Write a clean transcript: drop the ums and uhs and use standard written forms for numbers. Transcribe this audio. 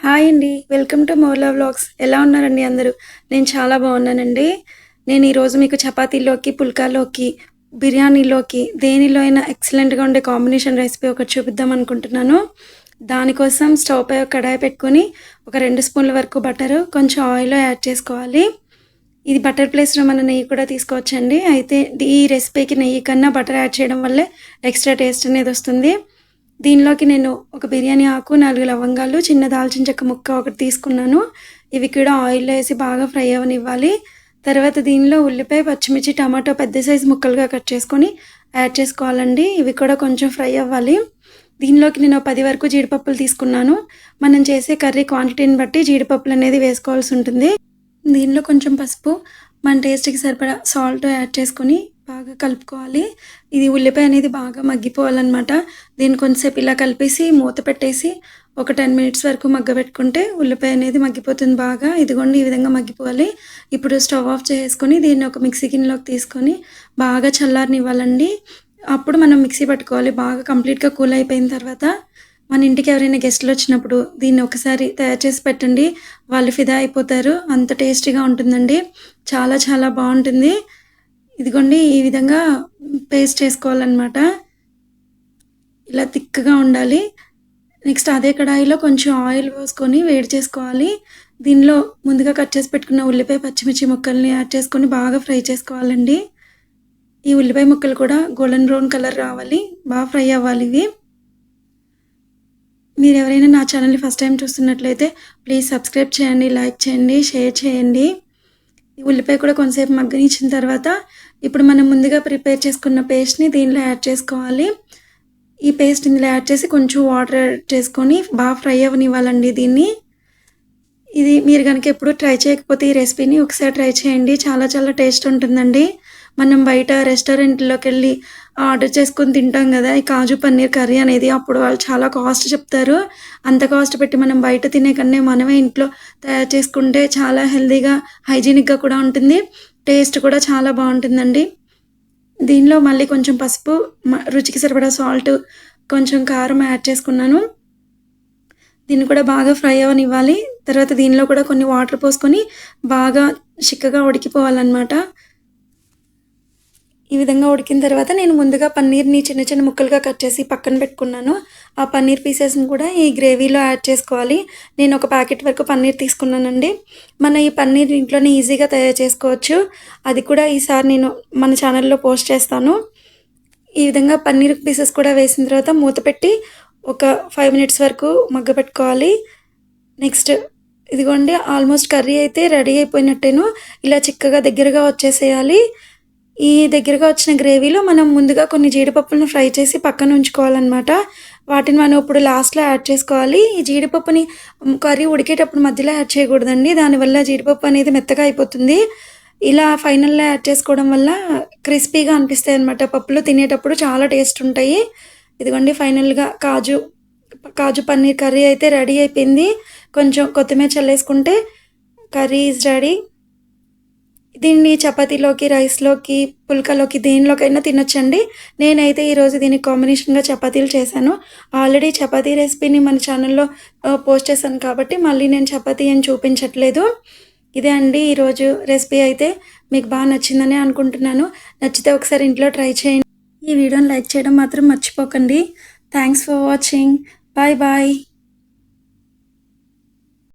Hi అండి. Welcome to Morla vlogs. ఎలా ఉన్నారండి అందరూ? నేను చాలా బాగున్నానండి. నేను ఈరోజు మీకు చపాతీలోకి, పుల్కాలోకి, బిర్యానీలోకి దేనిలో అయినా ఎక్సలెంట్‌గా ఉండే కాంబినేషన్ రెసిపీ ఒకటి చూపిద్దాం అనుకుంటున్నాను. దానికోసం స్టవ్ పై ఒక కడాయి పెట్టుకొని ఒక 2 స్పూన్ల వరకు బటరు, కొంచెం ఆయిల్ యాడ్ చేసుకోవాలి. ఇది బటర్ ప్లేస్‌లో మనం నెయ్యి కూడా తీసుకోవచ్చండి. అయితే ఈ రెసిపీకి నెయ్యి కన్నా బటర్ యాడ్ చేయడం వల్లే ఎక్స్‌ట్రా టేస్ట్ అనేది వస్తుంది. దీనిలోకి నేను ఒక బిర్యానీ ఆకు, 4 లవంగాలు, చిన్న దాల్చిన చెక్క ముక్క ఒకటి తీసుకున్నాను. ఇవి కూడా ఆయిల్‌లో ఏసి బాగా ఫ్రై అవ్వనివ్వాలి. తర్వాత దీనిలో ఉల్లిపాయ, పచ్చిమిర్చి, టమాటో పెద్ద సైజు ముక్కలుగా కట్ చేసుకొని యాడ్ చేసుకోవాలండి. ఇవి కూడా కొంచెం ఫ్రై అవ్వాలి. దీనిలోకి నేను 10 వరకు జీడిపప్పులు తీసుకున్నాను. మనం చేసే కర్రీ క్వాంటిటీని బట్టి జీడిపప్పులనేది వేసుకోవాల్సి ఉంటుంది. దీనిలో కొంచెం పసుపు, మన టేస్ట్‌కి సరిపడా సాల్ట్ యాడ్ చేసుకొని బాగా కలుపుకోవాలి. ఇది ఉల్లిపాయ అనేది బాగా మగ్గిపోవాలనమాట. దీన్ని కొంచెంసేపు ఇలా కలిపేసి మూత పెట్టేసి ఒక 10 మినిట్స్ వరకు మగ్గబెట్టుకుంటే ఉల్లిపాయ అనేది మగ్గిపోతుంది బాగా. ఇదిగోండి ఈ విధంగా మగ్గిపోవాలి. ఇప్పుడు స్టవ్ ఆఫ్ చేసుకొని దీన్ని ఒక మిక్సీ గిన్నెలోకి తీసుకొని బాగా చల్లారనివ్వాలండి. అప్పుడు మనం మిక్సీ పట్టుకోవాలి. బాగా కంప్లీట్‌గా కూల్ అయిపోయిన తర్వాత మన ఇంటికి ఎవరైనా గెస్టులు వచ్చినప్పుడు దీన్ని ఒకసారి తయారు చేసి పెట్టండి. వాళ్ళు ఫిదా అయిపోతారు. అంత టేస్టీగా ఉంటుందండి. చాలా చాలా బావుంటుంది. ఇదిగోండి ఈ విధంగా పేస్ట్ చేసుకోవాలనమాట. ఇలా థిక్‌గా ఉండాలి. నెక్స్ట్ అదే కడాయిలో కొంచెం ఆయిల్ పోసుకొని వేడి చేసుకోవాలి. దీనిలో ముందుగా కట్ చేసి పెట్టుకున్న ఉల్లిపాయ, పచ్చిమిర్చి ముక్కల్ని యాడ్ చేసుకొని బాగా ఫ్రై చేసుకోవాలండి. ఈ ఉల్లిపాయ ముక్కలు కూడా గోల్డెన్ బ్రౌన్ కలర్ రావాలి. బాగా ఫ్రై అవ్వాలి ఇవి. మీరెవరైనా నా ఛానల్‌ని ఫస్ట్ టైం చూస్తున్నట్లయితే ప్లీజ్ సబ్స్క్రైబ్ చేయండి, లైక్ చేయండి, షేర్ చేయండి. ఈ ఉల్లిపాయ కూడా కొంతసేపు మగ్గనిచ్చిన తర్వాత ఇప్పుడు మనం ముందుగా ప్రిపేర్ చేసుకున్న పేస్ట్‌ని దీనిలో యాడ్ చేసుకోవాలి. ఈ పేస్ట్ ఇందులో యాడ్ చేసి కొంచెం వాటర్ యాడ్ చేసుకొని బాగా ఫ్రై అవ్వనివ్వాలండి దీన్ని. ఇది మీరు గనుక ఎప్పుడు ట్రై చేయకపోతే ఈ రెసిపీని ఒకసారి ట్రై చేయండి. చాలా చాలా టేస్ట్ ఉంటుందండి. మనం బయట రెస్టారెంట్‌లోకెళ్ళి ఆర్డర్ చేసుకొని తింటాం గదా! ఈ కాజు పన్నీర్ కర్రీ అనేది. అప్పుడు వాళ్ళు చాలా కాస్ట్ చెప్తారు. అంత కాస్ట్ పెట్టి మనం బయట తినే కన్నా మనమే ఇంట్లో తయారు చేసుకుంటే చాలా హెల్తీగా, హైజీనిక్‌గా కూడా ఉంటుంది. టేస్ట్ కూడా చాలా బావుంటుందండి. దీనిలో మళ్ళీ కొంచెం పసుపు, రుచికి సరిపడా సాల్ట్, కొంచెం కారం యాడ్ చేసుకున్నాను. దీన్ని కూడా బాగా ఫ్రై అవ్వనివ్వాలి. తర్వాత దీనిలో కూడా కొన్ని వాటర్ పోసుకొని బాగా చిక్కగా ఉడికిపోవాలనమాట. ఈ విధంగా ఉడికిన తర్వాత నేను ముందుగా పన్నీర్‌ని చిన్న చిన్న ముక్కలుగా కట్ చేసి పక్కన పెట్టుకున్నాను. ఆ పన్నీర్ పీసెస్‌ని కూడా ఈ గ్రేవీలో యాడ్ చేసుకోవాలి. నేను ఒక ప్యాకెట్ వరకు పన్నీర్ తీసుకున్నానండి. మన ఈ పన్నీర్ ఇంట్లోనే ఈజీగా తయారు చేసుకోవచ్చు. అది కూడా ఈసారి నేను మన ఛానల్‌లో పోస్ట్ చేస్తాను. ఈ విధంగా పన్నీర్ పీసెస్ కూడా వేసిన తర్వాత మూత పెట్టి ఒక 5 మినిట్స్ వరకు మగ్గపెట్టుకోవాలి. నెక్స్ట్ ఇదిగోండి ఆల్మోస్ట్ కర్రీ అయితే రెడీ అయిపోయినట్టేను. ఇలా చిక్కగా దగ్గరగా వచ్చేసేయాలి. ఈ దగ్గరగా వచ్చిన గ్రేవీలో మనం ముందుగా కొన్ని జీడిపప్పులను ఫ్రై చేసి పక్కన ఉంచుకోవాలనమాట. వాటిని మనం ఇప్పుడు లాస్ట్‌లో యాడ్ చేసుకోవాలి. ఈ జీడిపప్పుని కర్రీ ఉడికేటప్పుడు మధ్యలో యాడ్ చేయకూడదండి. దానివల్ల జీడిపప్పు అనేది మెత్తగా అయిపోతుంది. ఇలా ఫైనల్‌లో యాడ్ చేసుకోవడం వల్ల క్రిస్పీగా అనిపిస్తాయన్నమాట. పప్పులు తినేటప్పుడు చాలా టేస్ట్ ఉంటాయి. ఇదిగోండి ఫైనల్‌గా కాజు పన్నీర్ కర్రీ అయితే రెడీ అయిపోయింది. కొంచెం కొత్తిమీర చల్లేసుకుంటే కర్రీ ఈజ్ రెడీ. దీన్ని చపాతీలోకి, రైస్‌లోకి, పుల్కాలోకి దేనిలోకైనా తినొచ్చండి. నేనైతే ఈరోజు దీనికి కాంబినేషన్‌గా చపాతీలు చేశాను. ఆల్రెడీ చపాతీ రెసిపీని మన ఛానల్‌లో పోస్ట్ చేశాను కాబట్టి మళ్ళీ నేను చపాతీ ఏం చూపించట్లేదు. ఇదే అండి ఈరోజు రెసిపీ అయితే. మీకు బాగా నచ్చిందనే అనుకుంటున్నాను. నచ్చితే ఒకసారి ఇంట్లో ట్రై చేయండి. ఈ వీడియోని లైక్ చేయడం మాత్రం మర్చిపోకండి. Thanks for watching. Bye bye.